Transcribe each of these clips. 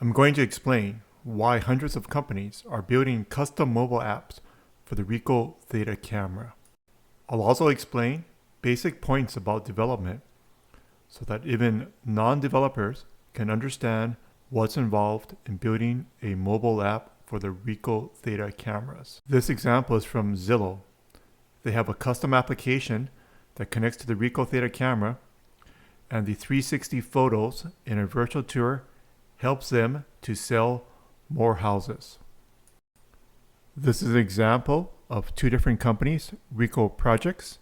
I'm going to explain why hundreds of companies are building custom mobile apps for the Ricoh Theta camera. I'll also explain basic points about development so that even non-developers can understand what's involved in building a mobile app for the Ricoh Theta cameras. This example is from Zillow. They have a custom application that connects to the Ricoh Theta camera, and the 360 photos in a virtual tour helps them to sell more houses. This is an example of two different companies, Ricoh Projects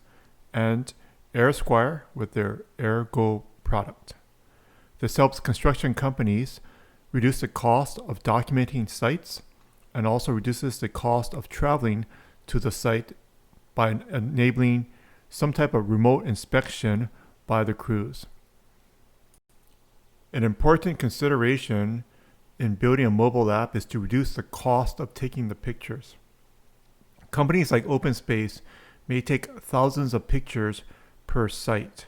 and AirSquire with their AirGo product. This helps construction companies reduce the cost of documenting sites and also reduces the cost of traveling to the site by enabling some type of remote inspection by the crews. An important consideration in building a mobile app is to reduce the cost of taking the pictures. Companies like OpenSpace may take thousands of pictures per site,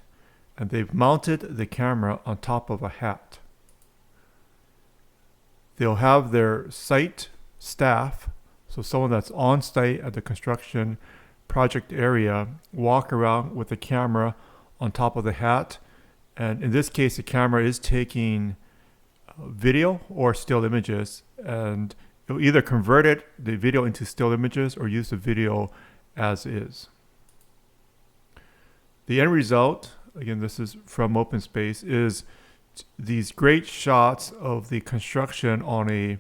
and they've mounted the camera on top of a hat. They'll have their site staff, so someone that's on site at the construction project area, walk around with the camera on top of the hat. And in this case, the camera is taking video or still images, and it'll either convert the video into still images or use the video as is. The end result, again, this is from OpenSpace, is these great shots of the construction on a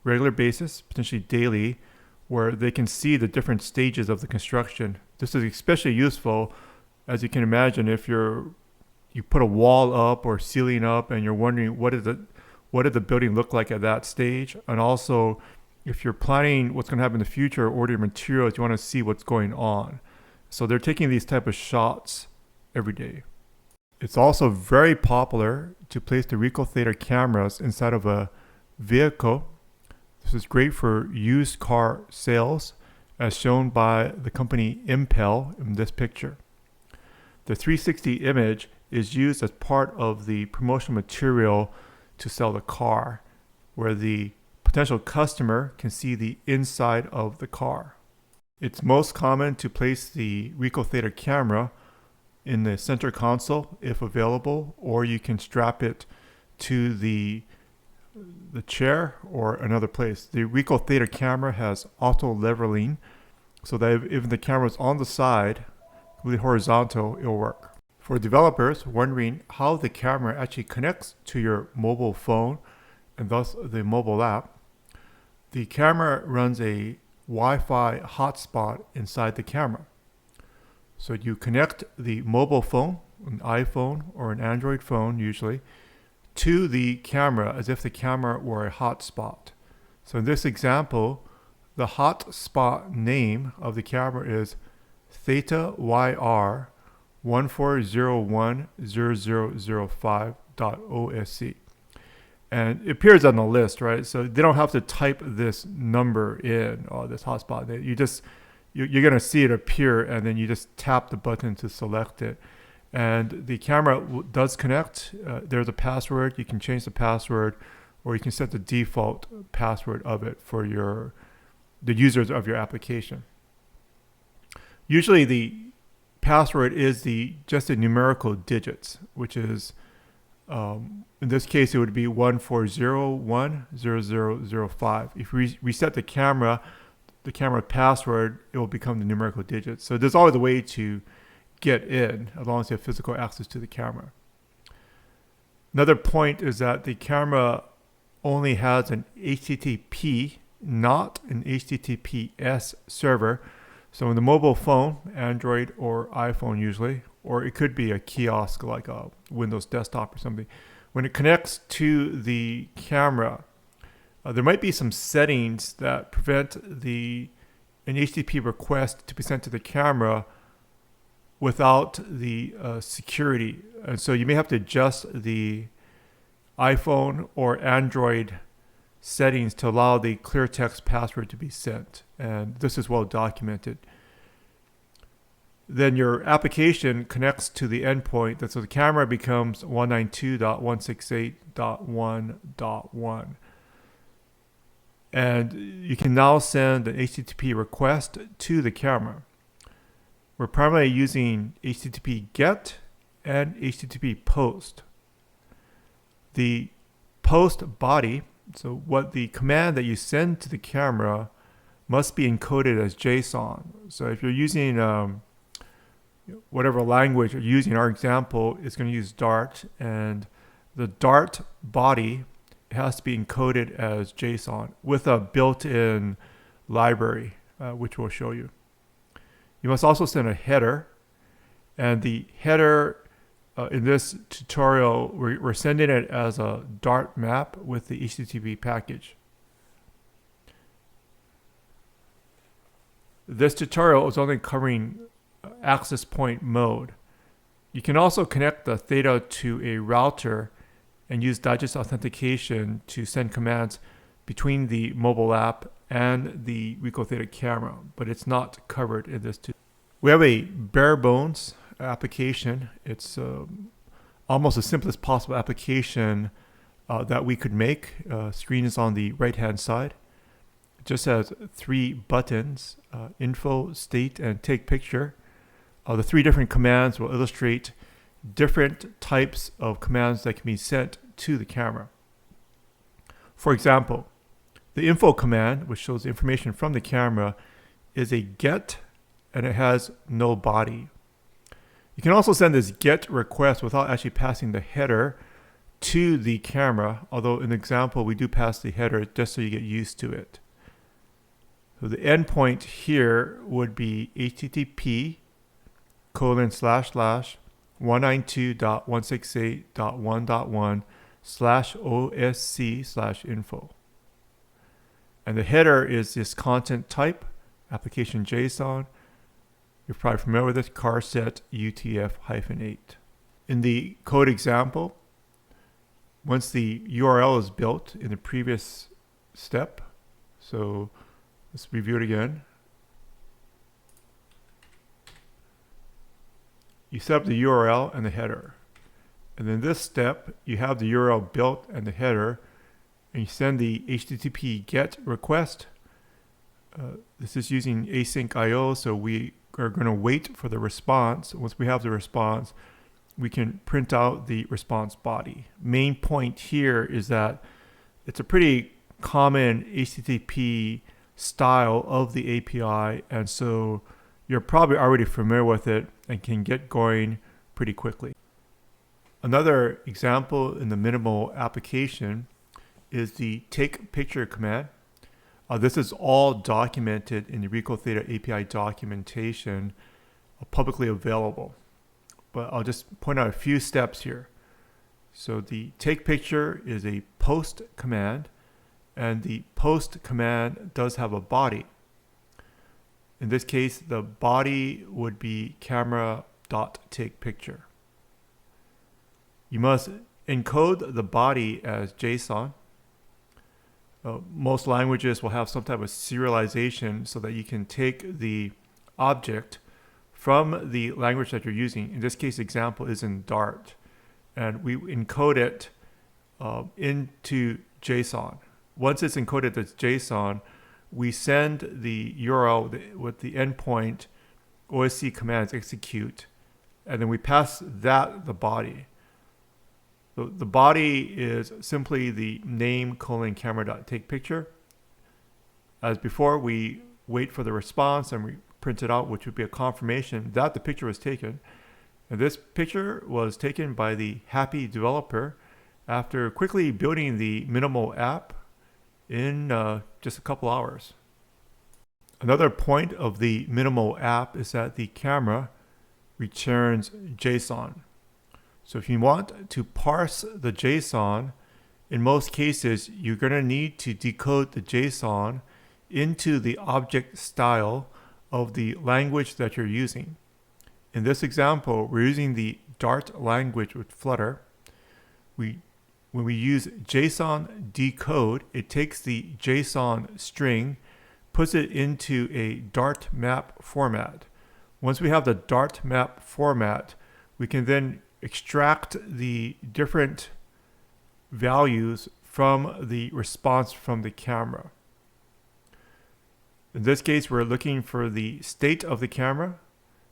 regular basis, potentially daily, where they can see the different stages of the construction. This is especially useful, as you can imagine, if you put a wall up or ceiling up and you're wondering what did the building look like at that stage, and also if you're planning what's going to happen in the future, order materials, you want to see what's going on. So they're taking these type of shots every day. It's also very popular to place the Ricoh Theta cameras inside of a vehicle. This is great for used car sales, as shown by the company Impel in this picture. The 360 image is used as part of the promotional material to sell the car, where the potential customer can see the inside of the car. It's most common to place the Ricoh Theta camera in the center console if available, or you can strap it to the chair or another place. The Ricoh Theta camera has auto leveling, so that if the camera is on the side, really horizontal, it'll work. For developers wondering how the camera actually connects to your mobile phone and thus the mobile app, the camera runs a Wi-Fi hotspot inside the camera. So you connect the mobile phone, an iPhone or an Android phone usually, to the camera as if the camera were a hotspot. So in this example, the hotspot name of the camera is Theta YR 14010005.osc. And it appears on the list, right? So they don't have to type this number in, or this hotspot. You're going to see it appear, and then you just tap the button to select it. And the camera does connect. There's a password. You can change the password, or you can set the default password of it for the users of your application. Usually the password is just the numerical digits, which is, in this case, it would be 14010005. If we reset the camera password, it will become the numerical digits. So there's always a way to get in as long as you have physical access to the camera. Another point is that the camera only has an HTTP, not an HTTPS server. So in the mobile phone, Android or iPhone usually, or it could be a kiosk like a Windows desktop or something, when it connects to the camera, there might be some settings that prevent an HTTP request to be sent to the camera without the security. And so you may have to adjust the iPhone or Android settings to allow the clear text password to be sent. And this is well documented. then your application connects to the endpoint. So the camera becomes 192.168.1.1. And you can now send an HTTP request to the camera. We're primarily using HTTP GET and HTTP POST. The POST body, so what the command that you send to the camera, must be encoded as JSON. So if you're using whatever language you're using, our example is going to use Dart, and the Dart body has to be encoded as JSON with a built-in library, which we'll show you. You must also send a header, and the header in this tutorial, we're sending it as a Dart map with the HTTP package. This tutorial is only covering access point mode. You can also connect the Theta to a router and use digest authentication to send commands between the mobile app and the Ricoh Theta camera, but it's not covered in this tutorial. We have a bare bones application. It's almost the simplest possible application that we could make. Screen is on the right hand side. It just has 3 buttons: info, state, and take picture. The 3 different commands will illustrate different types of commands that can be sent to the camera. For example, the info command, which shows the information from the camera, is a GET, and it has no body. You can also send this GET request without actually passing the header to the camera, although in the example we do pass the header just so you get used to it. So the endpoint here would be http://192.168.1.1/OSC/info. And the header is this content type, application JSON. You're probably familiar with this, charset UTF-8. In the code example, once the URL is built in the previous step, so let's review it again. You set up the URL and the header. And then this step, you have the URL built and the header, and you send the HTTP GET request. This is using async IO, so we are going to wait for the response. Once we have the response, we can print out the response body. Main point here is that it's a pretty common HTTP style of the API, and so you're probably already familiar with it and can get going pretty quickly. Another example in the minimal application is the take picture command. This is all documented in the Ricoh Theta API documentation, publicly available. But I'll just point out a few steps here. So the take picture is a post command, and the post command does have a body. In this case, the body would be camera.takePicture. You must encode the body as JSON. Most languages will have some type of serialization so that you can take the object from the language that you're using. In this case, example is in Dart, and we encode it into JSON. Once it's encoded as JSON, we send the URL with the endpoint OSC commands execute, and then we pass that the body. So the body is simply the name : camera.takePicture. As before, we wait for the response and we print it out, which would be a confirmation that the picture was taken. And this picture was taken by the happy developer after quickly building the minimal app in just a couple hours. Another point of the minimal app is that the camera returns JSON. So if you want to parse the JSON, in most cases, you're going to need to decode the JSON into the object style of the language that you're using. In this example, we're using the Dart language with Flutter. When we use JSON decode, it takes the JSON string, puts it into a Dart map format. Once we have the Dart map format, we can then extract the different values from the response from the camera. In this case, we're looking for the state of the camera.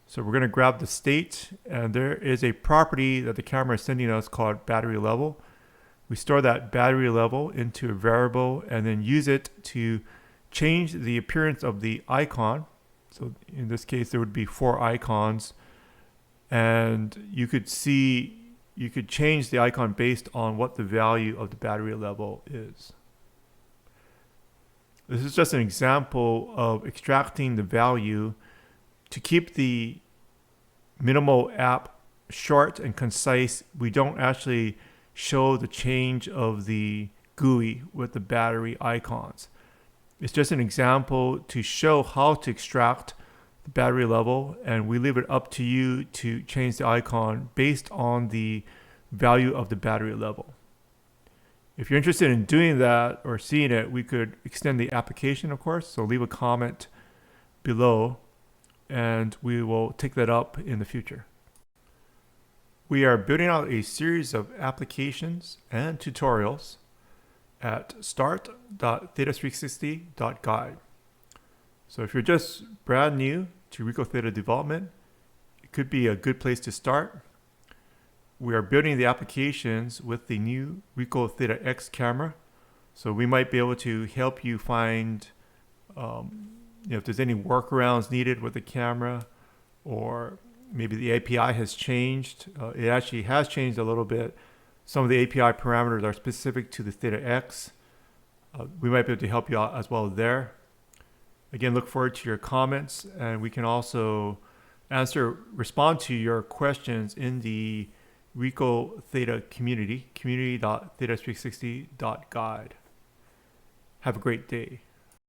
So we're going to grab the state, and there is a property that the camera is sending us called battery level. We store that battery level into a variable and then use it to change the appearance of the icon. So in this case, there would be 4 icons, and you could change the icon based on what the value of the battery level is. This is just an example of extracting the value to keep the minimal app short and concise. We don't actually show the change of the GUI with the battery icons. It's just an example to show how to extract the battery level, and we leave it up to you to change the icon based on the value of the battery level. If you're interested in doing that or seeing it, we could extend the application, of course. So leave a comment below, and we will take that up in the future. We are building out a series of applications and tutorials at start.theta360.guide. So if you're just brand new to Ricoh Theta development, it could be a good place to start. We are building the applications with the new Ricoh Theta X camera. So we might be able to help you find if there's any workarounds needed with the camera, or maybe the API has changed. It actually has changed a little bit. Some of the API parameters are specific to the Theta X. We might be able to help you out as well there. Again, look forward to your comments, and we can also respond to your questions in the Ricoh Theta community, community.theta360.guide. Have a great day.